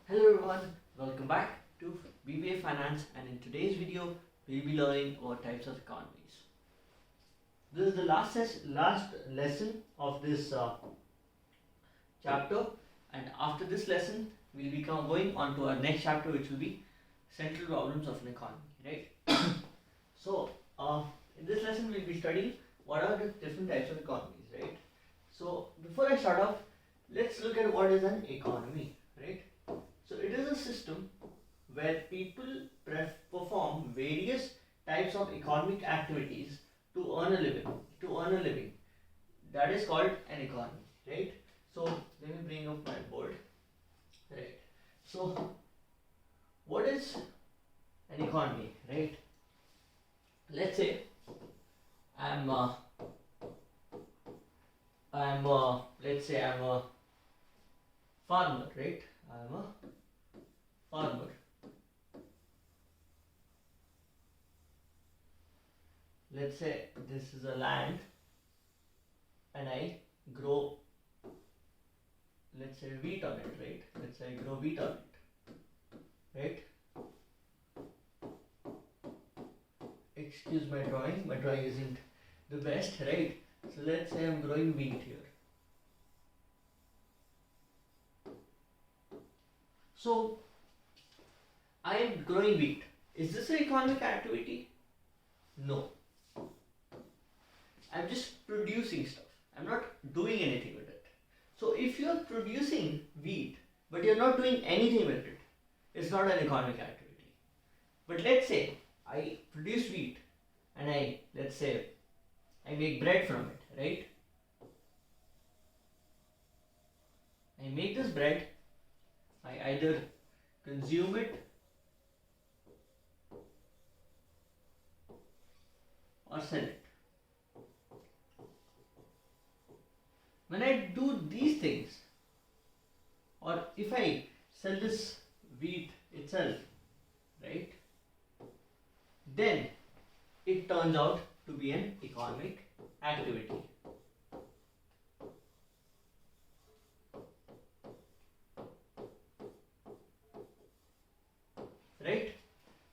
Hello everyone, welcome back to BBA Finance, and in today's video we'll be learning about types of economies. This is the last lesson of this chapter, and after this lesson we'll be going on to our next chapter, which will be central problems of an economy, right? So in this lesson we'll be studying what are the different types of economies, right? So before I start off, let's look at what is an economy, right? So it is a system where people perform various types of economic activities to earn a living. That is called an economy, right? So let me bring up my board. Right. So what is an economy, right? Let's say I'm let's say I'm a farmer, right? I'm a farmer. Let's say this is a land and I grow, let's say, wheat on it, right? Let's say I grow wheat on it, right? Excuse my drawing isn't the best, right? So let's say I'm growing wheat here. So I am growing wheat. Is this an economic activity? No. I'm just producing stuff. I'm not doing anything with it. So if you're producing wheat but you're not doing anything with it, it's not an economic activity. But let's say I produce wheat and let's say I make bread from it, right? I make this bread, I either consume it or sell it. When I do these things, or if I sell this wheat itself, right, then it turns out to be an economic activity. Right?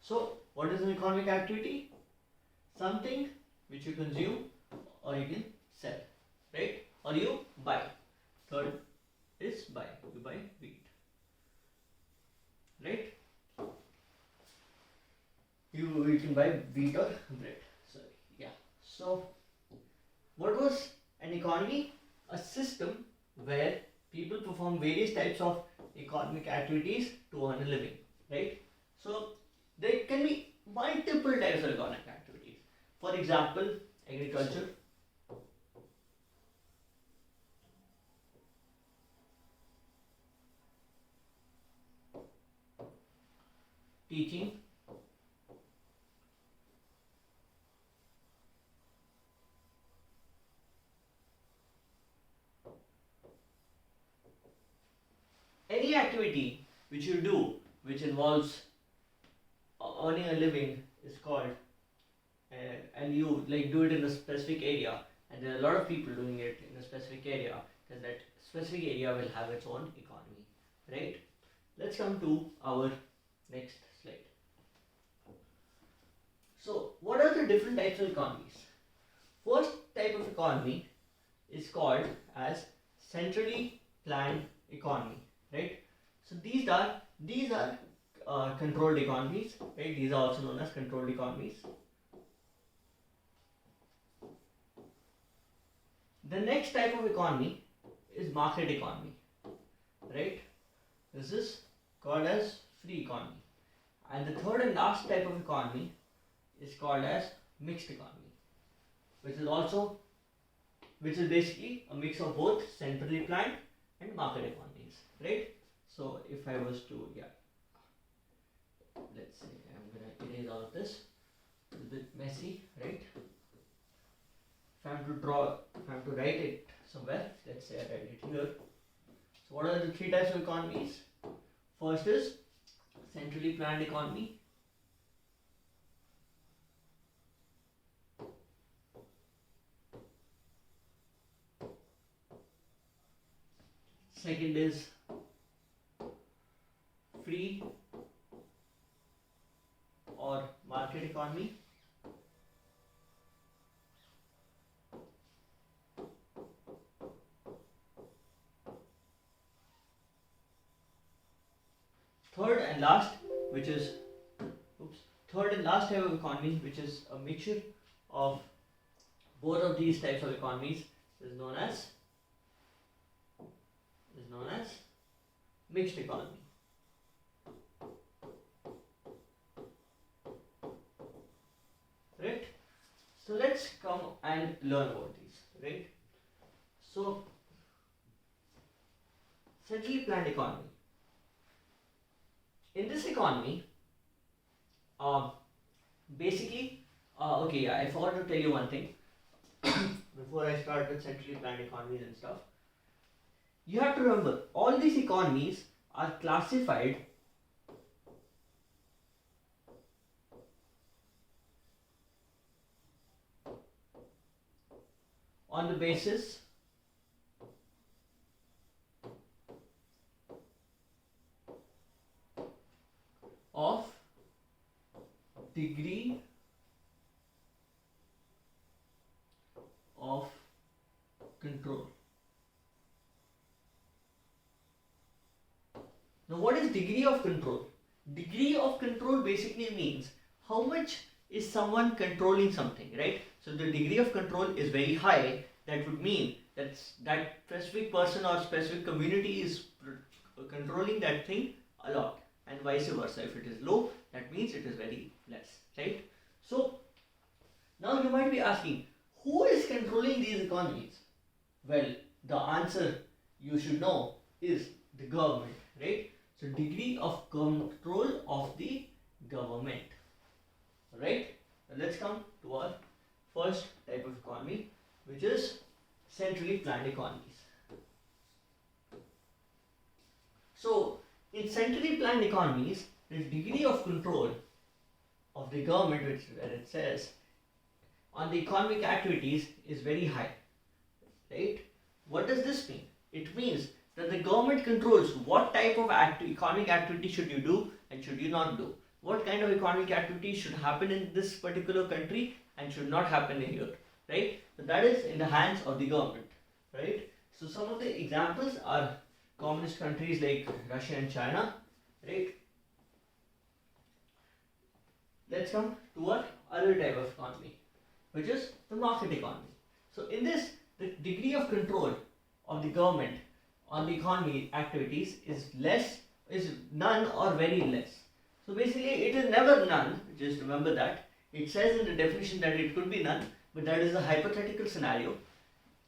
So, what is an economic activity? Something which you consume or you can sell, right? Or you buy. Third is buy. You buy wheat, right? You can buy wheat or bread. Sorry, yeah. So, what was an economy? A system where people perform various types of economic activities to earn a living, right? So, there can be multiple types of economic activities. For example, agriculture, teaching, any activity which you do which involves earning a living is called, and you do it in a specific area, and there are a lot of people doing it in a specific area, then that specific area will have its own economy, right? Let's come to our next slide. So what are the different types of economies? First type of economy is called as centrally planned economy, right? So these are controlled economies, right? These are also known as controlled economies. The next type of economy is market economy, right? This is called as free economy. And the third and last type of economy is called as mixed economy, which is basically a mix of both centrally planned and market economies, right? So if I was to, let's say I'm gonna erase all of this. It's a bit messy, right? If I have to write it somewhere, let's say I write it here. So what are the three types of economies? First is centrally planned economy. Second is free or market economy. Third and last, which is third and last type of economy, which is a mixture of both of these types of economies, is known as mixed economy. Right? So let's come and learn about these. Right? So centrally planned economy. In this economy, basically, okay, yeah, I forgot to tell you one thing before I start with centrally planned economies and stuff. You have to remember, all these economies are classified on the basis of degree of control. Now, what is degree of control? Degree of control basically means how much is someone controlling something, right? So the degree of control is very high. That would mean that that specific person or specific community is controlling that thing a lot, and vice versa. If it is low, that means it is very less, right? So now you might be asking, who is controlling these economies? Well, the answer you should know is the government, right? So degree of control of the government. Right? Now let's come to our first type of economy, which is centrally planned economies. So in centrally planned economies, the degree of control of the government, which where it says on the economic activities, is very high. Right? What does this mean? It means that the government controls what type of economic activity should you do and should you not do. What kind of economic activity should happen in this particular country and should not happen here, right? So that is in the hands of the government, right? So some of the examples are communist countries like Russia and China, right? Let's come to our other type of economy, which is the market economy. So in this, the degree of control of the government on the economy activities is none or very less. So basically it is never none, just remember that. It says in the definition that it could be none, but that is a hypothetical scenario.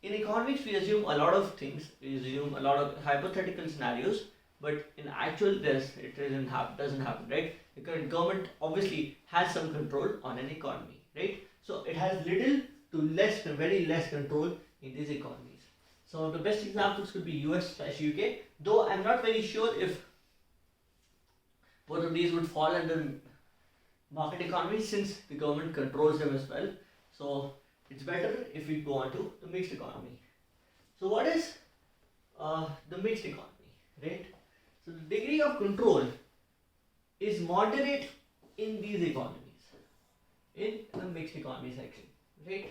In economics we assume a lot of things, we assume a lot of hypothetical scenarios, but in actual it doesn't happen, right? The current government obviously has some control on an economy, right? So it has little to very less control in these economies. Some of the best examples could be US/UK, though I'm not very sure if both of these would fall under market economy since the government controls them as well. So it's better if we go on to the mixed economy. So what is the mixed economy, right? So the degree of control is moderate in these economies, in the mixed economy section, right?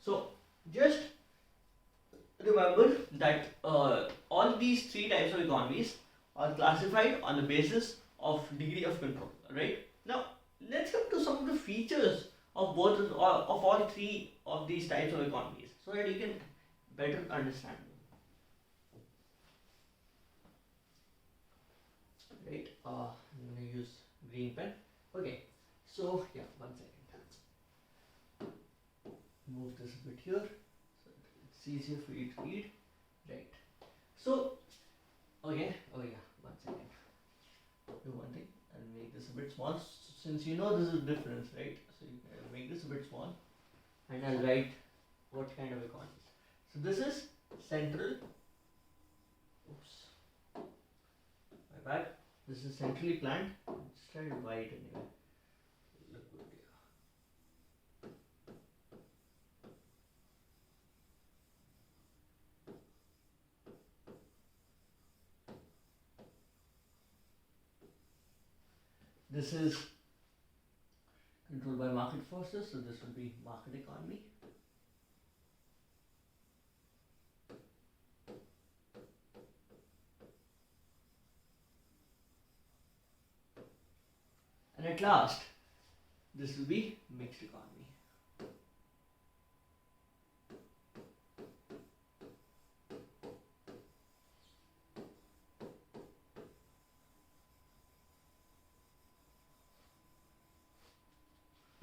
So just remember that all these three types of economies are classified on the basis of degree of control, right? Now let's come to some of the features of all three of these types of economies so that you can better understand them. Right? I'm going to use green pen. Okay, so yeah, 1 second. Move this a bit here so it's easier for you to read. Right. So, okay, oh yeah, 1 second. Do one thing, I'll make this a bit small since you know this is difference, right? So I'll make this a bit small and I'll write what kind of economies. So this is central, oops, my bad, this is centrally planned, just try to write anyway, look good here. this is controlled by market forces, so this will be market economy. And at last, this will be mixed economy.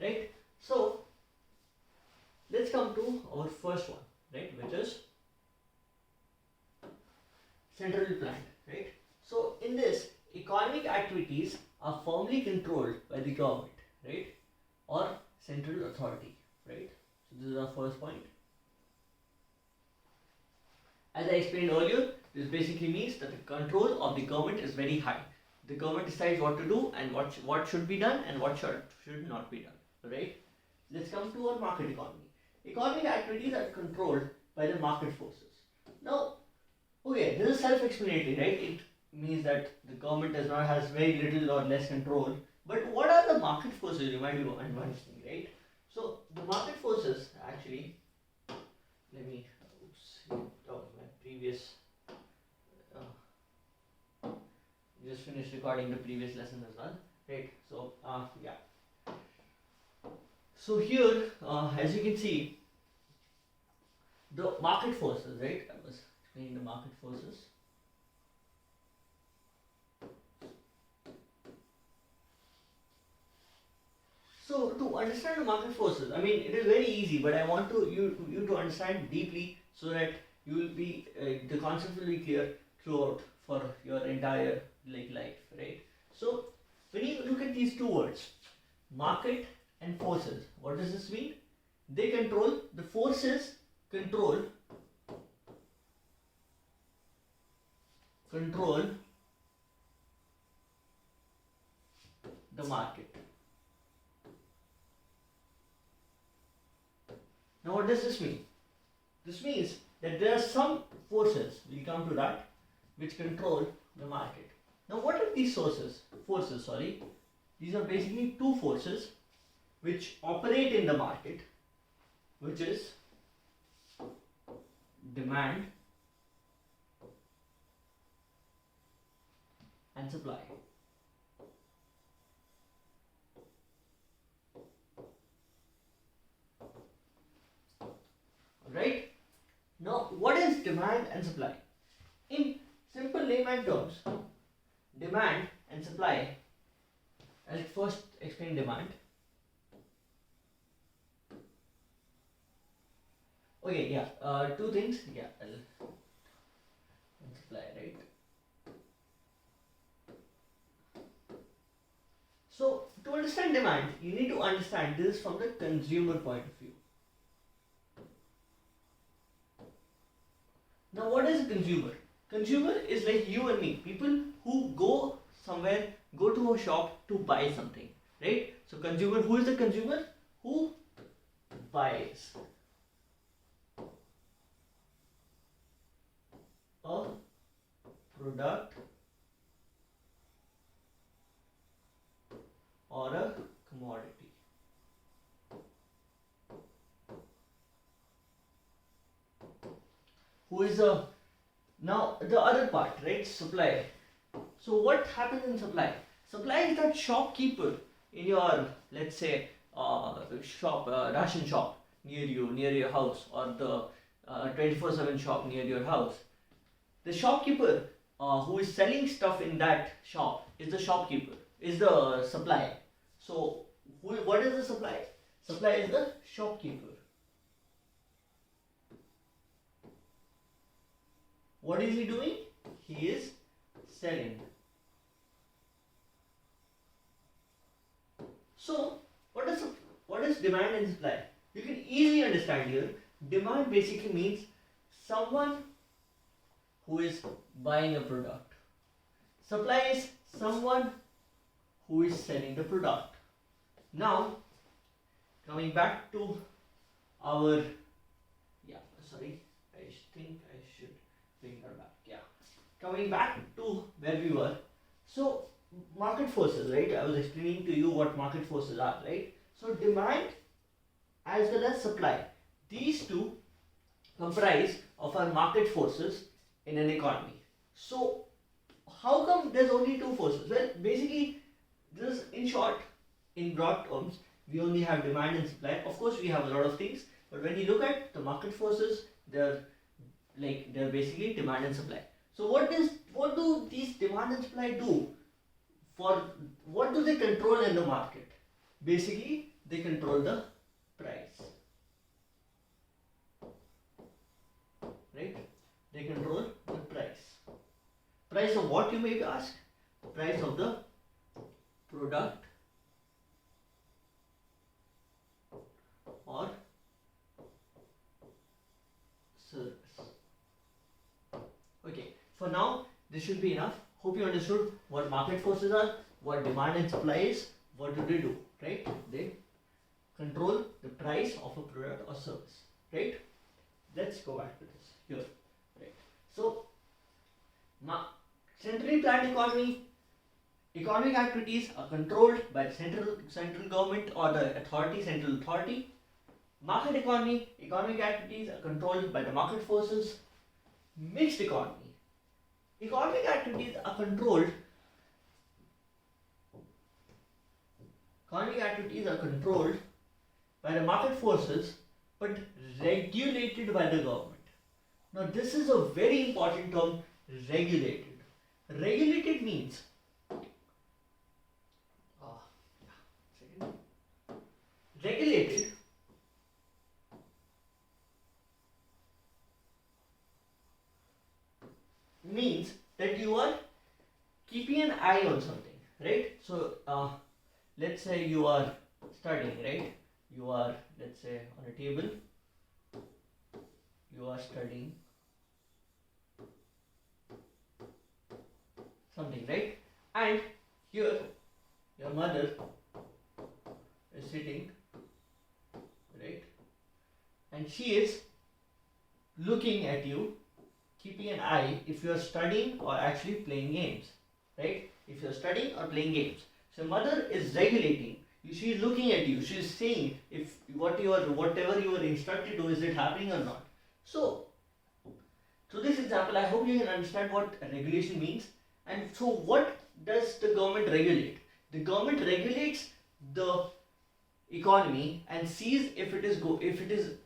Right? So, let's come to our first one, right, which is centrally planned, right? So, in this, economic activities are firmly controlled by the government, right, or central authority, right? So, this is our first point. As I explained earlier, this basically means that the control of the government is very high. The government decides what to do and what should be done and what should not be done, right? Let's come to our market economy. Economic activities are controlled by the market forces. Now, okay, this is self-explanatory, right? It means that the government has very little or less control. But what are the market forces? You might be wondering, right? So the market forces actually. Let me my previous. Just finished recording the previous lesson as well, right? So yeah. So here, as you can see, the market forces, right? I was explaining the market forces. So to understand the market forces, I mean it is very easy, but I want you to understand deeply so that you will be the concept will be clear throughout for your entire life, right? So when you look at these two words, market and forces, what does this mean? They control the forces control the market. Now what does this mean? This means that there are some forces, we'll come to that, which control the market. Now what are these forces? These are basically two forces which operate in the market, which is demand and supply. Right? Now, what is demand and supply? In simple layman terms, demand and supply. I'll first explain demand. Okay, yeah, two things. Yeah, and supply, right? So, to understand demand, you need to understand this from the consumer point of view. Now, what is a consumer? Consumer is like you and me, people who go somewhere, go to a shop to buy something, right? So, consumer, who is the consumer? Who buys a product or a commodity. Who is a now the other part, right? Supply. So what happens in supply? Supply is that shopkeeper in your, let's say, ration shop near you, near your house, or the 24/7 shop near your house. The shopkeeper who is selling stuff in that shop is the shopkeeper, is the supply. So what is the supply? Supply is the shopkeeper. What is he doing? He is selling. So, what is demand and supply? You can easily understand here. Demand basically means someone who is buying a product. Supply is someone who is selling the product. Now, coming back to our, I think I should bring her back. Yeah, coming back to where we were. So market forces, right? I was explaining to you what market forces are, right? So demand as well as supply, these two comprise of our market forces in an economy. So how come there's only two forces? Well, basically, this in short, in broad terms, we only have demand and supply. Of course, we have a lot of things, but when you look at the market forces, they're basically demand and supply. So what do these demand and supply do? For what do they control in the market? Basically, they control the price, right? They control the price. Price of what, you may ask? Price of the product or service. Okay, for now this should be enough. Hope you understood what market forces are, what demand and supply is, what do they do, right? They control the price of a product or service, right? Let's go back to this here, right? So, centrally planned economy, economic activities are controlled by the central government or the central authority. Market economy, economic activities are controlled by the market forces. Mixed economy, economic activities are controlled. Economic activities are controlled by the market forces, but regulated by the government. Now, this is a very important term, regulated. Regulated means, regulated means that you are keeping an eye on something, right? So, let's say you are studying, right? You are, let's say, on a table, you are studying something, right? And here, your mother is sitting, right? And she is looking at you, keeping an eye if you are studying or actually playing games, right? If you are studying or playing games. So mother is regulating. She is looking at you. She is saying if whatever you are instructed to, is it happening or not. So, through this example, I hope you can understand what regulation means. And so, what does the government regulate? The government regulates the economy and sees if it is going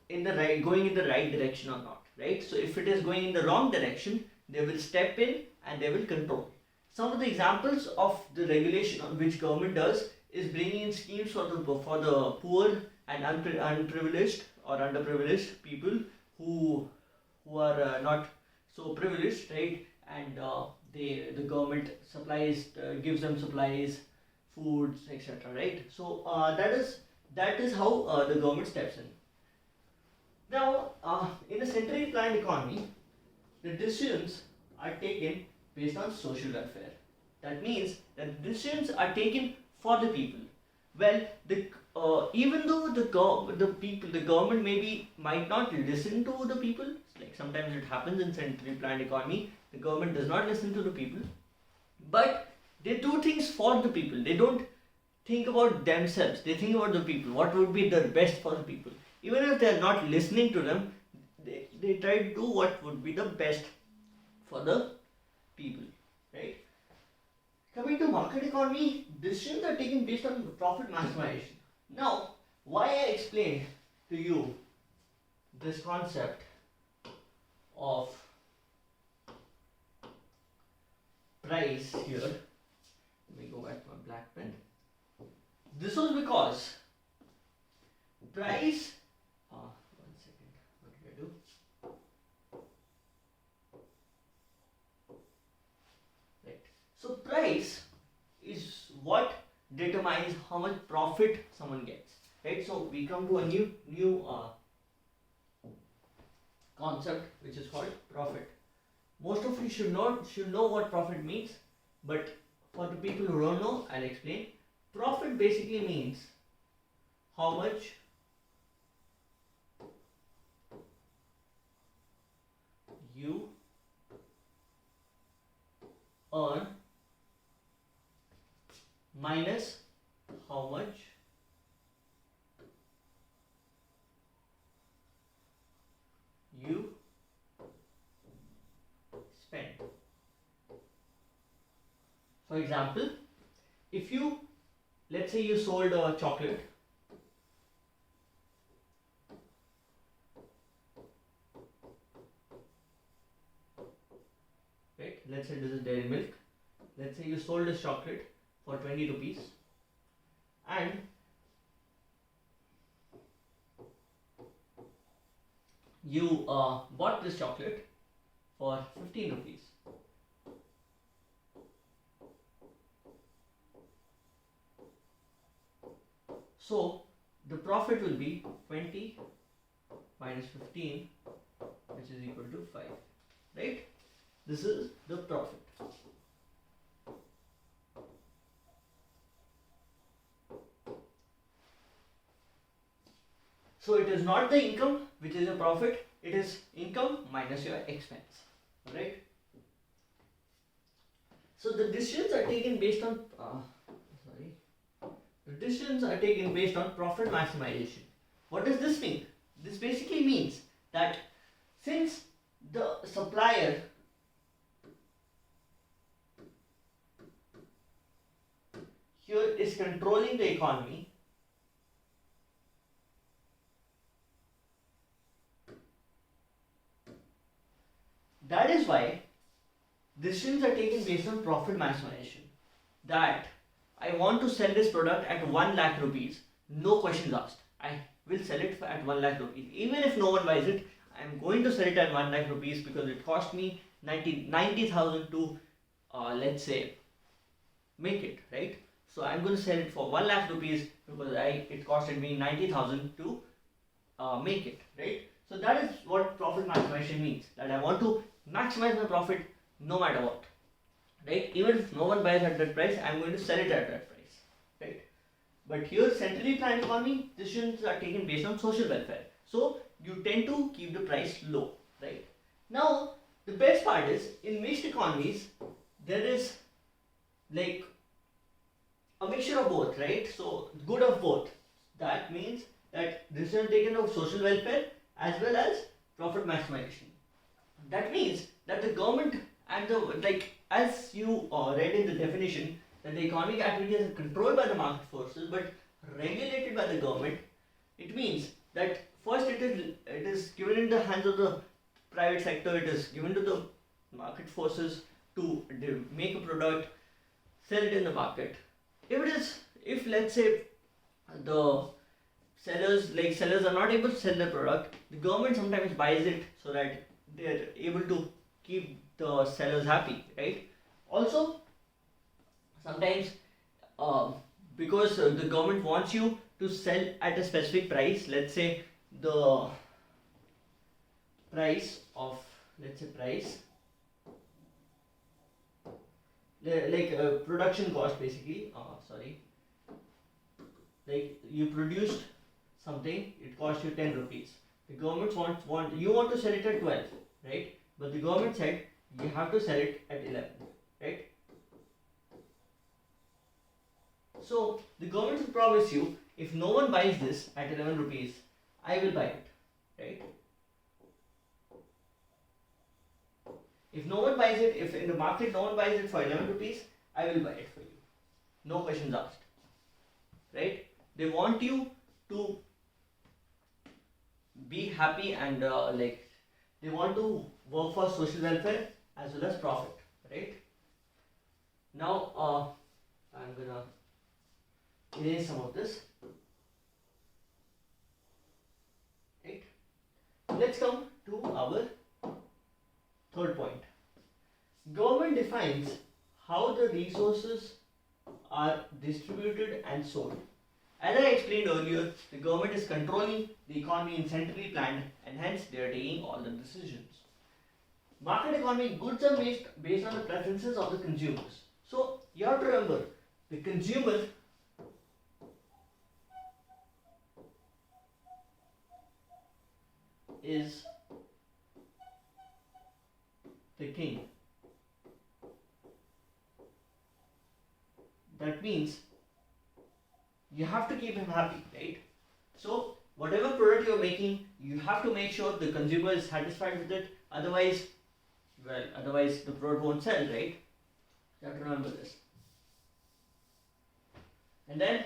in the right direction or not, right? So if it is going in the wrong direction, they will step in and they will control. Some of the examples of the regulation on which government does is bringing in schemes for the poor and unprivileged or underprivileged people who are not so privileged, right? And the government supplies gives them supplies, foods, etc. Right? So that is how the government steps in. Now, in a centrally planned economy, the decisions are taken based on social welfare. That means that decisions are taken for the people. Well, even though the government might not listen to the people. Like sometimes it happens in centrally planned economy, the government does not listen to the people, but they do things for the people. They don't think about themselves. They think about the people. What would be the best for the people? Even if they are not listening to them, they try to do what would be the best for the people, right? Coming to market economy, decisions are taken based on profit maximization. Now, why I explained to you this concept of price here, let me go back to my black pen. This was because price, one second, what did I do? Right. So price is what determines how much profit someone gets. Right. So we come to a new concept which is called profit. Most of you should know what profit means, but for the people who don't know, I'll explain. Profit basically means how much you earn minus how much you spend. For example, if you, let's say you sold a chocolate, right? Let's say this is dairy milk. Let's say you sold this chocolate for 20 rupees and you bought this chocolate for 15 rupees. So the profit will be 20 minus 15, which is equal to 5, right? This is the profit. So it is not the income which is a profit, it is income minus your expense, right? So the decisions are taken based on profit maximization. What does this mean? This basically means that since the supplier here is controlling the economy, that is why decisions are taken based on profit maximization. That I want to sell this product at 1 lakh rupees, no questions asked. I will sell it at 1 lakh rupees. Even if no one buys it, I am going to sell it at 1 lakh rupees because it cost me 90,000 to, let's say, make it, right? So I am going to sell it for 1 lakh rupees because it costed me 90,000 to make it, right? So that is what profit maximization means. That I want to maximize my profit no matter what, right? Even if no one buys at that price, I am going to sell it at that price, right? But here, centrally planned economy, decisions are taken based on social welfare. So you tend to keep the price low, right? Now, the best part is, in mixed economies, there is like a mixture of both, right? So good of both. That means that decisions are taken of social welfare as well as profit maximization. That means that the government and the, as you read in the definition, that the economic activities are controlled by the market forces but regulated by the government. It means that first it is given in the hands of the private sector, it is given to the market forces to make a product, sell it in the market. If let's say the sellers are not able to sell the product, the government sometimes buys it so that they are able to keep the sellers happy, right? Also, sometimes because the government wants you to sell at a specific price, let's say the price of, production cost basically, like you produced something, it cost you 10 rupees. The government you want to sell it at 12, right? But the government said you have to sell it at 11, right? So the government will promise you, if no one buys this at 11 rupees, I will buy it, right? If no one buys it, if in the market no one buys it for 11 rupees, I will buy it for you. No questions asked, right? They want you to be happy and they want to work for social welfare as well as profit, right? Now I'm gonna erase some of this, right? Let's come to our third point. Government defines how the resources are distributed and sold. As I explained earlier, the government is controlling the economy in centrally planned and hence they are taking all the decisions. Market economy, goods are based on the preferences of the consumers. So you have to remember, the consumer is the king. That means you have to keep him happy, right? So whatever product you're making, you have to make sure the consumer is satisfied with it. Otherwise the product won't sell, right? You have to remember this. And then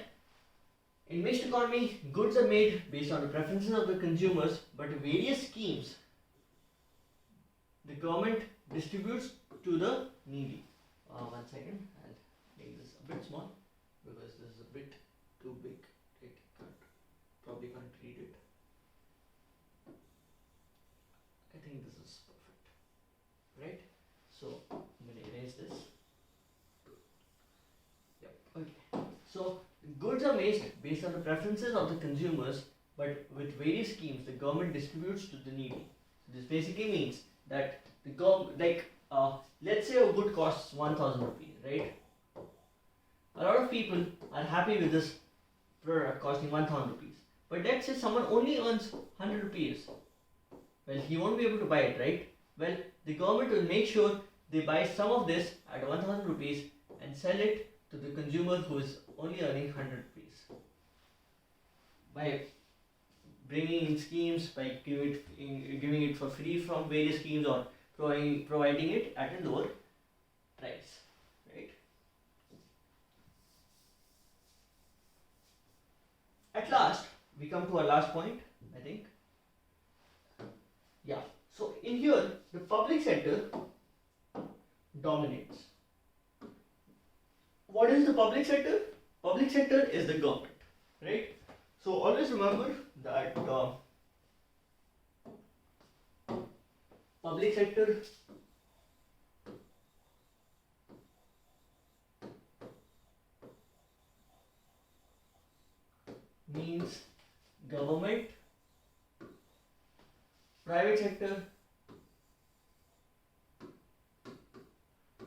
in mixed economy, goods are made based on the preferences of the consumers, but various schemes the government distributes to the needy. One second, I'll make this a bit small because this is a bit too big. It probably can't read it. I think this is perfect, right? So I'm going to erase this. Yep. Okay. So goods are made based on the preferences of the consumers, but with various schemes the government distributes to the needy. So this basically means that the government, let's say a good costs 1,000 rupees, right? A lot of people are happy with this product costing 1,000 rupees. But let's say someone only earns 100 rupees. Well, he won't be able to buy it, right? Well, the government will make sure they buy some of this at 1,000 rupees and sell it to the consumer who is only earning 100 rupees. By bringing in schemes, by giving it for free from various schemes, or providing it at a lower price, right? At last, we come to our last point, I think. Yeah, so in here, the public sector dominates. What is the public sector? Public sector is the government, right? So always remember that public sector means government, private sector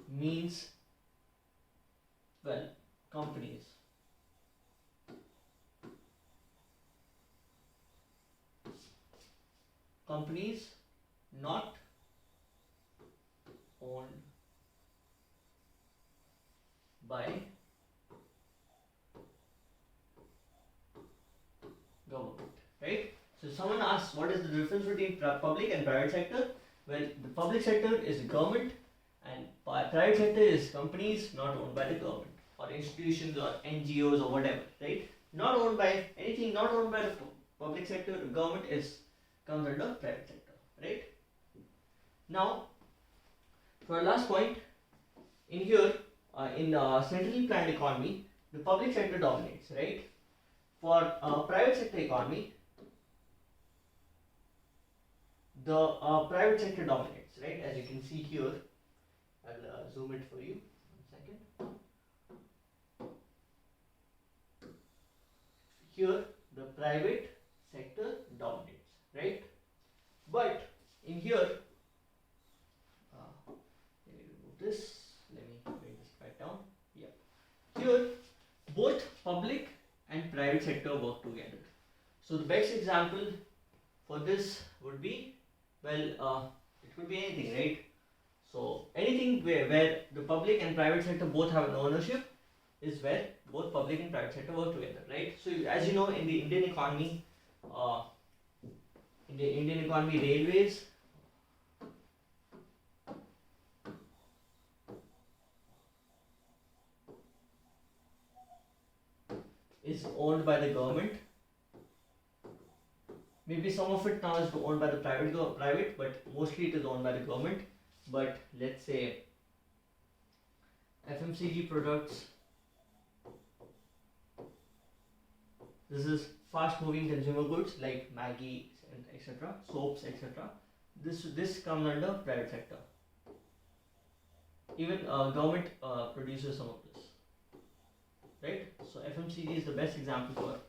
means, well, companies. Companies not owned by government, right? So someone asks what is the difference between public and private sector? Well, the public sector is the government and private sector is companies not owned by the government or institutions or NGOs or whatever, right? Not owned by anything, not owned by the public sector. The government comes under private sector, right? Now, for our last point, in here, in centrally planned economy, the public sector dominates, right? For private sector economy, the private sector dominates, right? As you can see here, I'll zoom it for you. 1 second. Here, the private sector dominates, right? But in here, let me remove this. Let me bring this back down. Yeah. Here, both public and private sector work together. So the best example for this would be, well, it could be anything, right? So anything where the public and private sector both have an ownership is where both public and private sector work together, right? So as you know, in the Indian economy, railways is owned by the government. Maybe some of it now is owned by the private, but mostly it is owned by the government. But let's say FMCG products, this is fast moving consumer goods like Maggi and etc., soaps, etc. This comes under private sector. Even government produces some of this, right? So FMCG is the best example for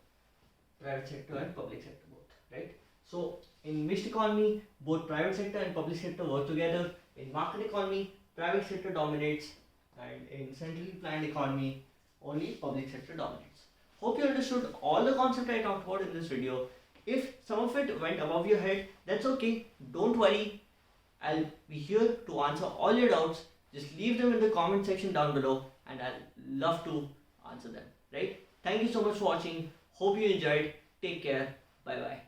private sector and public sector both, right? So in mixed economy, both private sector and public sector work together. In market economy, private sector dominates, and in centrally planned economy, only public sector dominates. Hope you understood all the concept I talked about in this video. If some of it went above your head, that's okay. Don't worry. I'll be here to answer all your doubts. Just leave them in the comment section down below and I'll love to answer them, right? Thank you so much for watching. Hope you enjoyed. Take care. Bye bye.